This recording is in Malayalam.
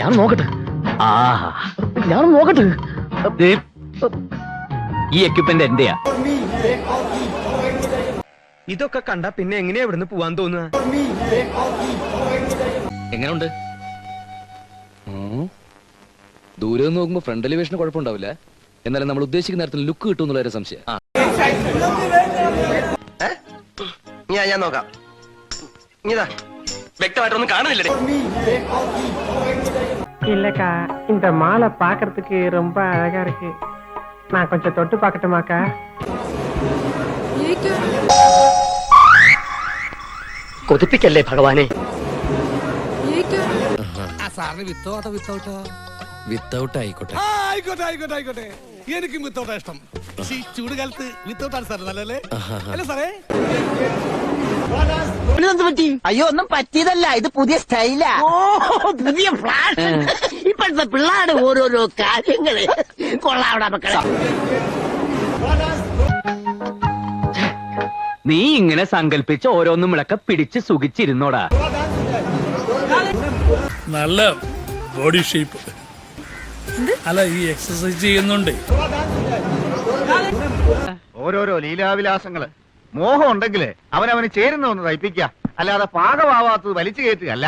ഞാൻ നോക്കട്ടെ. ആ ഞാൻ നോക്കട്ടെ. ഈ എക്യുപ്മെന്റ് എന്റെയാ. ഇതൊക്കെ കണ്ട പിന്നെ എങ്ങനെയാ ഇവിടുന്ന് പോവാൻ തോന്നുക? എങ്ങനെയുണ്ട്? ദൂരെ നിന്ന് നോക്കുമ്പോ ഫ്രണ്ട് എലിവേഷന് കുഴപ്പമുണ്ടാവില്ല. എന്നാലും നമ്മൾ ഉദ്ദേശിക്കുന്ന നേരത്തിൽ ലുക്ക് കിട്ടും എന്നുള്ള ഒരു സംശയം. ഞാൻ നോക്കാം. ഇതാ വ്യക്തമായിട്ടൊന്നും കാണുന്നില്ലേ? இல்லக்கா இந்த மாலை பாக்குறதுக்கு ரொம்ப அழகா இருக்கு. நான் கொஞ்சம் தொட்டு பார்க்கட்டுமாக்கா? കൊതിപ്പിക്കല്ലേ ഭഗവാനെ. വിത്തൗട്ട് ആയിക്കോട്ടെ. ആയിക്കോട്ടെ. എനിക്കും വിത്തൗട്ടാ ഇഷ്ടം. ചൂട് കാലത്ത് വിത്തൗട്ടാണ് സാർ നല്ലല്ലേ? അല്ലേ സാറേ? അയ്യോ ഒന്നും പറ്റിയതല്ല, ഇത് പുതിയ സ്റ്റൈലാ. പുതിയ ഫ്ലാഷ്. ഇപ്പോഴത്തെ പിള്ളേരുടെ ഓരോരോ കാര്യങ്ങള് കൊള്ളാവട മക്കളെ. നീ ഇങ്ങനെ സങ്കല്പിച്ച് ഓരോന്നും വിളക്ക പിടിച്ച് സുഖിച്ചിരുന്നോടാ. നല്ല ബോഡി ഷേപ്പ്. അല്ല ഈ എക്സസൈസ് ചെയ്യുന്നുണ്ട്. ഓരോരോ ലീലാവിലാസങ്ങള്. മോഹം ഉണ്ടെങ്കിലേ അവനവന് ചേരുന്ന ഒന്ന് തയ്പ്പിക്കുക, അല്ലാതെ പാകമാവാത്തത് വലിച്ചു കയറ്റുകയല്ല.